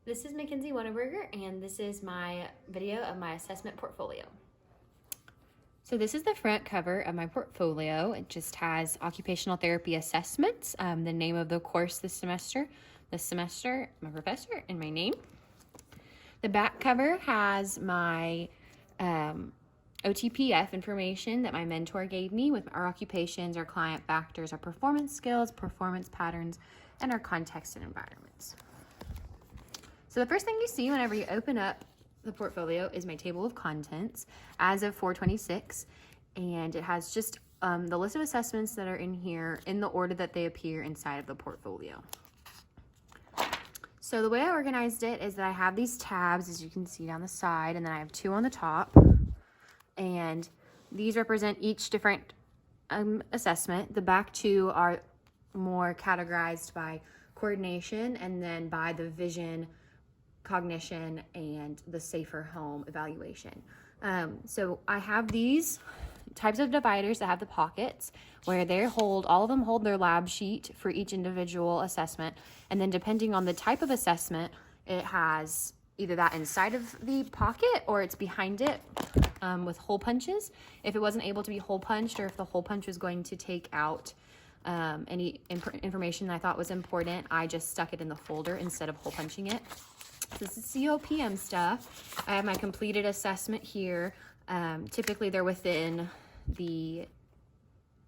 This is Mackenzie Wonneberger, and this is my video of my assessment portfolio. So this is the front cover of my portfolio. It just has occupational therapy assessments, the name of the course this semester, my professor, and my name. The back cover has my OTPF information that my mentor gave me with our occupations, our client factors, our performance skills, performance patterns, and our context and environments. So the first thing you see whenever you open up the portfolio is my table of contents as of 4/26, and it has just the list of assessments that are in here in the order that they appear inside of the portfolio. So the way I organized it is that I have these tabs, as you can see down the side, and then I have two on the top, and these represent each different assessment. The back two are more categorized by coordination and then by the vision, cognition, and the safer home evaluation. So I have these types of dividers that have the pockets where all of them hold their lab sheet for each individual assessment. And then depending on the type of assessment, it has either that inside of the pocket or it's behind it with hole punches. If it wasn't able to be hole punched, or if the hole punch was going to take out any information I thought was important, I just stuck it in the folder instead of hole punching it. This is COPM stuff. I have my completed assessment here. Typically they're within the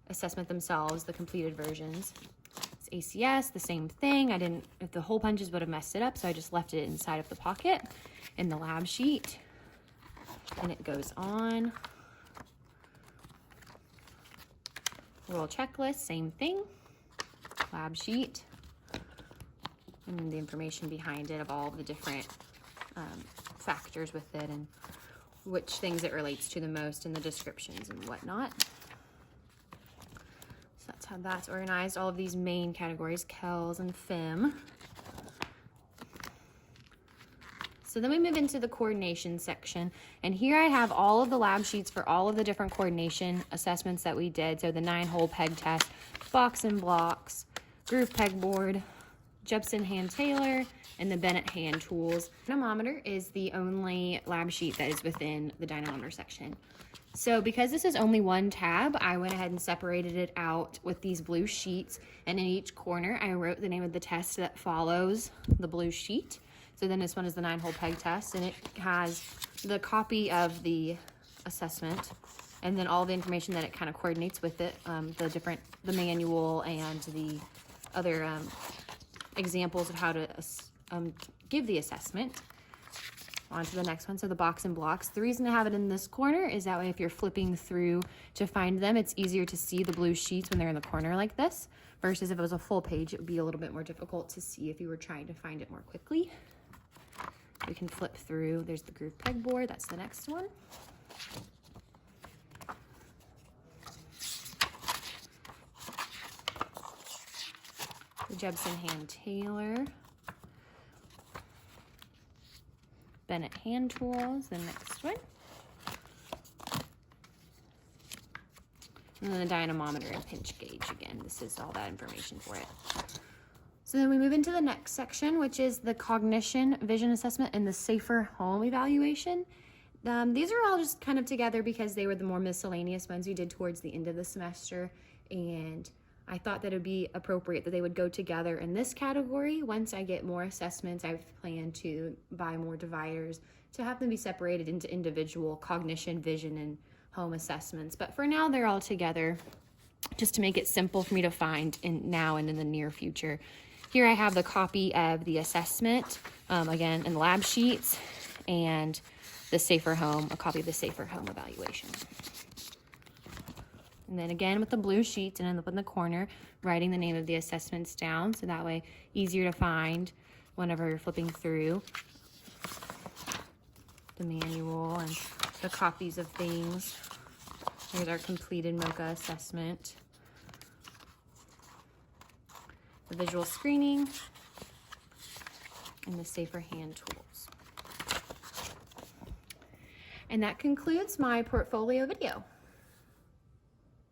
assessment themselves, the completed versions. It's ACS, the same thing. If the hole punches would have messed it up, so I just left it inside of the pocket in the lab sheet. And it goes on. Roll checklist, same thing. Lab sheet. And the information behind it of all the different factors with it and which things it relates to the most and the descriptions and whatnot. So that's how that's organized. All of these main categories, KELS and FIM. So then we move into the coordination section, and here I have all of the lab sheets for all of the different coordination assessments that we did. So the 9-hole peg test, box and blocks, groove pegboard, Jepson hand Taylor, and the Bennett hand tools. Dynamometer is the only lab sheet that is within the dynamometer section. So because this is only one tab, I went ahead and separated it out with these blue sheets, and in each corner I wrote the name of the test that follows the blue sheet. So then this one is the 9-hole peg test, and it has the copy of the assessment and then all the information that it kind of coordinates with it, the manual and the other examples of how to give the assessment. On to the next one. So the box and blocks. The reason to have it in this corner is that way if you're flipping through to find them, it's easier to see the blue sheets when they're in the corner like this, versus if it was a full page, it would be a little bit more difficult to see if you were trying to find it more quickly. We can flip through. There's the groove pegboard. That's the next one. The Jepson hand Taylor. Bennett hand tools, the next one. And then the dynamometer and pinch gauge again. This is all that information for it. So then we move into the next section, which is the cognition, vision assessment, and the safer home evaluation. These are all just kind of together because they were the more miscellaneous ones we did towards the end of the semester, and I thought that it would be appropriate that they would go together in this category. Once I get more assessments, I've planned to buy more dividers to have them be separated into individual cognition, vision, and home assessments. But for now, they're all together just to make it simple for me to find now and in the near future. Here I have the copy of the assessment, again, in the lab sheets, and the safer home, a copy of the safer home evaluation. And then again with the blue sheets, and up in the corner, writing the name of the assessments down, so that way easier to find whenever you're flipping through. The manual and the copies of things. Here's our completed MOCA assessment. The visual screening, and the safer hand tools. And that concludes my portfolio video.